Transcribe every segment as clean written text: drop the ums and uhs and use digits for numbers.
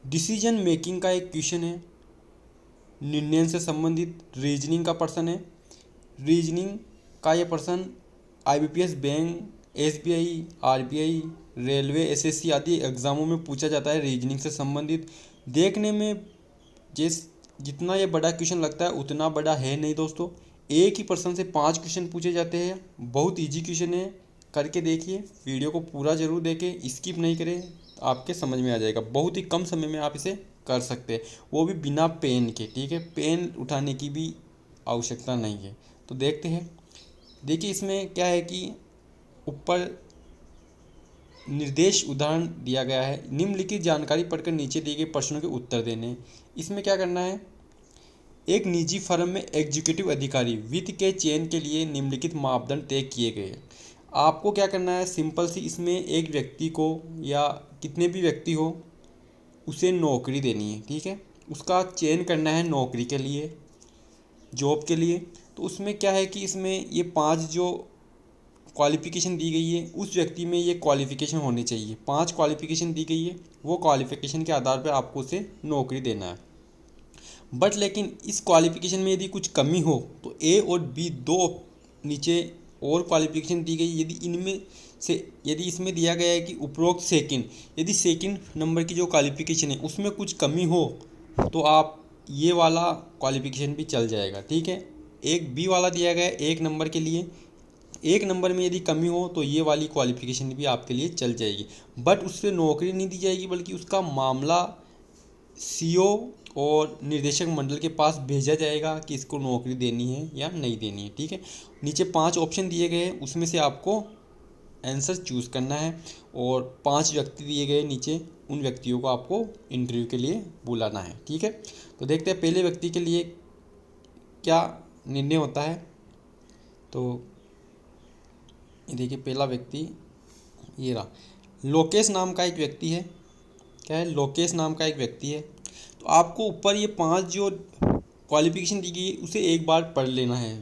Decision making का एक question है, निर्णय से संबंधित रीजनिंग का पर्सन है। रीजनिंग का ये person IBPS, bank, SBI, RBI, railway, SSC आदि एग्जामों में पूछा जाता है रीजनिंग से संबंधित। देखने में जिस जितना ये बड़ा क्वेश्चन लगता है उतना बड़ा है नहीं दोस्तों। एक ही पर्सन से 5 क्वेश्चन पूछे जाते हैं। बहुत इजी क्वेश्चन है, करके देखिए। वीडियो को पूरा जरूर देखें, स्किप नहीं करें, आपके समझ में आ जाएगा। बहुत ही कम समय में आप इसे कर सकते हैं, वो भी बिना पेन के। ठीक है, पेन उठाने की भी आवश्यकता नहीं है। तो देखते हैं। देखिए इसमें क्या है कि ऊपर निर्देश उदाहरण दिया गया है, निम्नलिखित जानकारी पढ़कर नीचे दिए गए प्रश्नों के उत्तर देने। इसमें क्या करना है, एक निजी फर्म में एग्जीक्यूटिव अधिकारी वित्त के चयन के लिए निम्नलिखित मापदंड तय किए गए हैं। आपको क्या करना है, सिंपल सी, इसमें एक व्यक्ति को या कितने भी व्यक्ति हो उसे नौकरी देनी है। ठीक है, उसका चयन करना है नौकरी के लिए, जॉब के लिए। तो उसमें क्या है कि इसमें ये 5 जो क्वालिफ़िकेशन दी गई है, उस व्यक्ति में ये क्वालिफ़िकेशन होनी चाहिए। 5 क्वालिफ़िकेशन दी गई है, वो क्वालिफ़िकेशन के आधार पर आपको उसे नौकरी देना है। बट लेकिन इस क्वालिफ़िकेशन में यदि कुछ कमी हो तो ए और बी दो नीचे और क्वालिफ़िकेशन दी गई। यदि इनमें से यदि इसमें दिया गया है कि उपरोक्त सेकंड, यदि सेकंड नंबर की जो क्वालिफ़िकेशन है उसमें कुछ कमी हो तो आप ये वाला क्वालिफ़िकेशन भी चल जाएगा। ठीक है, एक बी वाला दिया गया है 1 नंबर के लिए, 1 नंबर में यदि कमी हो तो ये वाली क्वालिफ़िकेशन भी आपके लिए चल जाएगी। बट उससे नौकरी नहीं दी जाएगी, बल्कि उसका मामला सीईओ और निर्देशक मंडल के पास भेजा जाएगा कि इसको नौकरी देनी है या नहीं देनी है। ठीक है, नीचे 5 ऑप्शन दिए गए हैं, उसमें से आपको आंसर चूज़ करना है। और 5 व्यक्ति दिए गए नीचे, उन व्यक्तियों को आपको इंटरव्यू के लिए बुलाना है। ठीक है, तो देखते हैं पहले व्यक्ति के लिए क्या निर्णय होता है। तो ये देखिए, पहला व्यक्ति ये रहा, लोकेश नाम का एक व्यक्ति है। क्या है, लोकेश नाम का एक व्यक्ति है। तो आपको ऊपर ये 5 जो क्वालिफ़िकेशन दी गई है उसे एक बार पढ़ लेना है।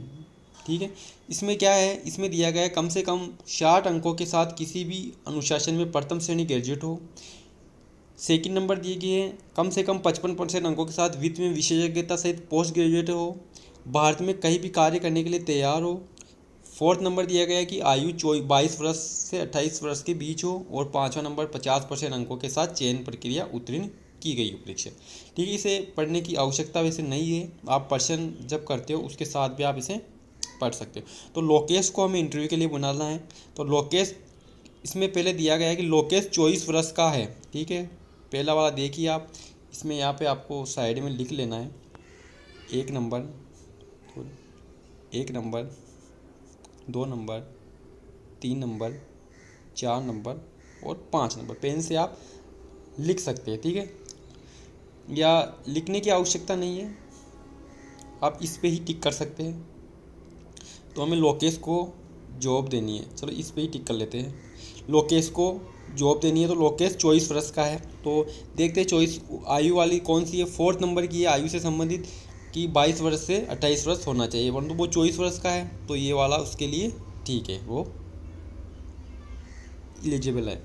ठीक है, इसमें क्या है, इसमें दिया गया है कम से कम 60 अंकों के साथ किसी भी अनुशासन में प्रथम श्रेणी ग्रेजुएट हो। सेकंड नंबर दिए गए हैं कम से कम 55% अंकों के साथ वित्त में विशेषज्ञता सहित पोस्ट ग्रेजुएट हो, भारत में कहीं भी कार्य करने के लिए तैयार हो। फोर्थ नंबर दिया गया है कि आयु 22 वर्ष से 28 वर्ष के बीच हो। और 5वां नंबर 50% अंकों के साथ चयन प्रक्रिया उत्तीर्ण की गई हो परीक्षा। ठीक है, इसे पढ़ने की आवश्यकता वैसे नहीं है, आप प्रश्न जब करते हो उसके साथ भी आप इसे पढ़ सकते हो। तो लोकेश को हमें इंटरव्यू के लिए बनाना है। तो लोकेश, इसमें पहले दिया गया है कि लोकेश 24 वर्ष का है। ठीक है, पहला वाला देखिए आप, इसमें यहाँ पे आपको साइड में लिख लेना है 1 नंबर, तो 1 नंबर, 2 नंबर, 3 नंबर, 4 नंबर और 5 नंबर। पेन से आप लिख सकते हैं। ठीक है, या लिखने की आवश्यकता नहीं है, आप इस पे ही टिक कर सकते हैं। तो हमें लोकेश को जॉब देनी है, चलो इस पे ही टिक कर लेते हैं। लोकेश को जॉब देनी है, तो लोकेश 24 वर्ष का है। तो देखते हैं 24 आयु वाली कौन सी है। 4th नंबर की है आयु से संबंधित कि 22 वर्ष से 28 वर्ष होना चाहिए, परंतु वो 24 वर्ष का है, तो ये वाला उसके लिए ठीक है, वो एलिजिबल है।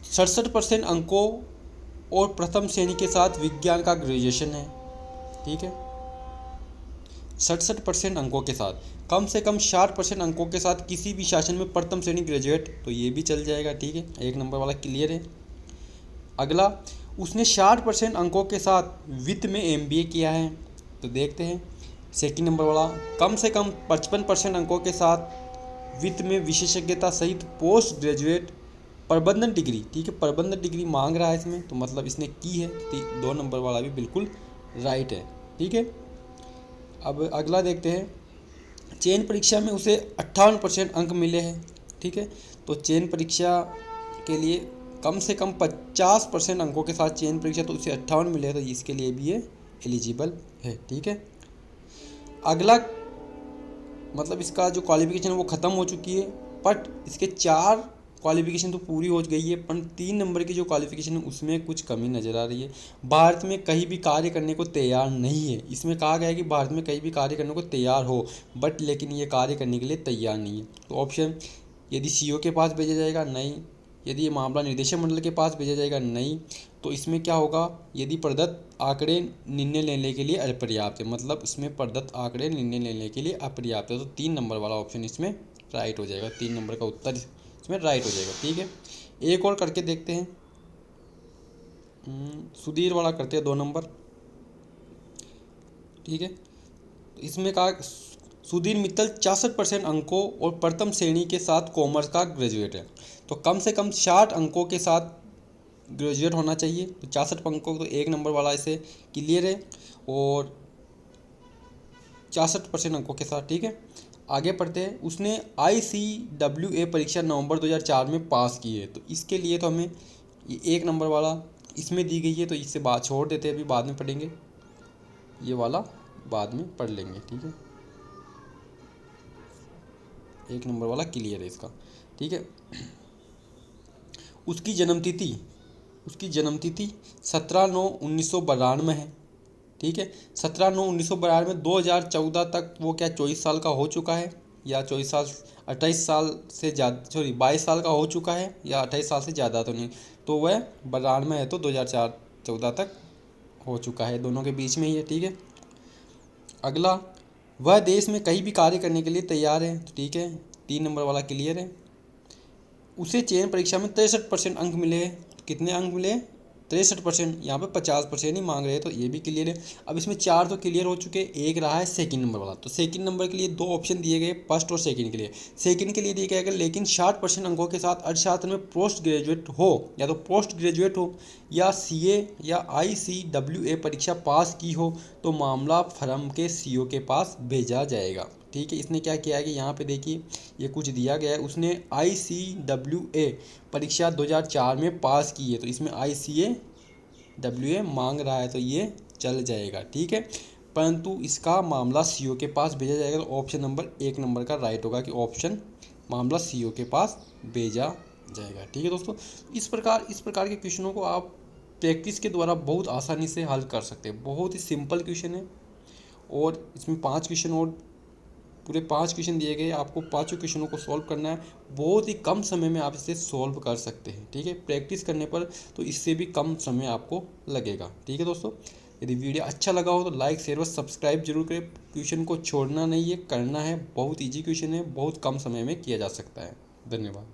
67% अंकों और प्रथम श्रेणी के साथ विज्ञान का ग्रेजुएशन है। ठीक है, 67% अंकों के साथ, कम से कम 60% अंकों के साथ किसी भी शासन में प्रथम श्रेणी ग्रेजुएट, तो ये भी चल जाएगा। ठीक है, 1 नंबर वाला क्लियर है। अगला, उसने 60% अंकों के साथ वित्त में एमबीए किया है, तो देखते हैं। सेकंड नंबर वाला, कम से कम 55% अंकों के साथ वित्त में विशेषज्ञता सहित पोस्ट ग्रेजुएट प्रबंधन डिग्री। ठीक है, प्रबंधन डिग्री मांग रहा है इसमें, तो मतलब इसने की है। 2 नंबर वाला भी बिल्कुल राइट है। ठीक है, अब अगला देखते हैं। चयन परीक्षा में उसे 58% अंक मिले हैं। ठीक है, तो चयन परीक्षा के लिए कम से कम 50% अंकों के साथ चयन परीक्षा, तो उसे 58 मिले हैं, तो इसके लिए भी ये एलिजिबल है। ठीक है, अगला मतलब इसका जो क्वालिफिकेशन है वो ख़त्म हो चुकी है, बट इसके 4 क्वालिफिकेशन तो पूरी हो गई है, पर 3 नंबर की जो क्वालिफिकेशन है उसमें कुछ कमी नज़र आ रही है। भारत में कहीं भी कार्य करने को तैयार नहीं है। इसमें कहा गया है कि भारत में कहीं भी कार्य करने को तैयार हो, बट लेकिन ये कार्य करने के लिए तैयार नहीं है। तो ऑप्शन, यदि सीईओ के पास भेजा जाएगा, नहीं। यदि ये मामला निदेशक मंडल के पास भेजा जाएगा नहीं। तो इसमें क्या होगा, यदि प्रदत्त आंकड़े निर्णय लेने के लिए अपर्याप्त है, मतलब इसमें प्रदत्त आंकड़े निर्णय लेने के लिए अपर्याप्त है, तो 3 नंबर वाला ऑप्शन इसमें राइट हो जाएगा। 3 नंबर का उत्तर इसमें राइट हो जाएगा। ठीक है, एक और करके देखते हैं। सुधीर वाला करते हैं 2 नंबर। ठीक है, तो इसमें कहा सुधीर मित्तल 66% अंकों और प्रथम श्रेणी के साथ कॉमर्स का ग्रेजुएट है। तो कम से कम 60 अंकों के साथ ग्रेजुएट होना चाहिए। तो 66 अंकों, तो 1 नंबर वाला इसे क्लियर है और 66% अंकों के साथ। ठीक है, आगे पढ़ते हैं। उसने ICWA परीक्षा नवंबर 2004 में पास की है। तो इसके लिए तो हमें ये 1 नंबर वाला इसमें दी गई है, तो इससे बात छोड़ देते हैं, अभी बाद में पढ़ेंगे, ये वाला बाद में पढ़ लेंगे। ठीक है, 1 नंबर वाला क्लियर है इसका। ठीक है, उसकी जन्मतिथि 17/9/1992 है। ठीक है, 17/9/1992 2014 तक वो क्या 24 साल का हो चुका है, या 24 साल 28 साल से ज़्यादा, सॉरी 22 साल का हो चुका है, या 28 साल से ज़्यादा तो नहीं, तो वह 92 है, तो 2014 तक हो चुका है, दोनों के बीच में ही है। ठीक है, अगला, वह देश में कहीं भी कार्य करने के लिए तैयार है। तो ठीक है, 3 नंबर वाला क्लियर है। उसे चयन परीक्षा में 63% अंक मिले हैं। तो कितने अंक मिले, 63%, यहाँ पे 50% ही मांग रहे हैं, तो ये भी क्लियर है। अब इसमें 4 तो क्लियर हो चुके हैं, एक रहा है सेकंड नंबर वाला। तो सेकंड नंबर के लिए 2 ऑप्शन दिए गए, फर्स्ट और सेकंड के लिए। सेकंड के लिए दिया गया लेकिन 60% अंकों के साथ अर्थशास्त्र में पोस्ट ग्रेजुएट हो, या तो पोस्ट ग्रेजुएट हो, या CA या ICWA परीक्षा पास की हो, तो मामला फर्म के CO के पास भेजा जाएगा। ठीक है, इसने क्या किया है कि यहाँ पे देखिए ये कुछ दिया गया है, उसने ICWA परीक्षा 2004 में पास की है, तो इसमें ICAWA मांग रहा है, तो ये चल जाएगा। ठीक है, परंतु इसका मामला CO के पास भेजा जाएगा, तो ऑप्शन नंबर 1 नंबर का राइट होगा कि ऑप्शन मामला CO के पास भेजा जाएगा। ठीक है दोस्तों, इस प्रकार के क्वेश्चनों को आप प्रैक्टिस के द्वारा बहुत आसानी से हल कर सकते हैं। बहुत ही सिंपल क्वेश्चन है, और इसमें 5 क्वेश्चन और पूरे 5 क्वेश्चन दिए गए, आपको 5 क्वेश्चनों को सॉल्व करना है। बहुत ही कम समय में आप इसे सॉल्व कर सकते हैं। ठीक है, प्रैक्टिस करने पर तो इससे भी कम समय आपको लगेगा। ठीक है दोस्तों, यदि वीडियो अच्छा लगा हो तो लाइक, शेयर और सब्सक्राइब जरूर करें। क्वेश्चन को छोड़ना नहीं है, करना है। बहुत ईजी क्वेश्चन है, बहुत कम समय में किया जा सकता है। धन्यवाद।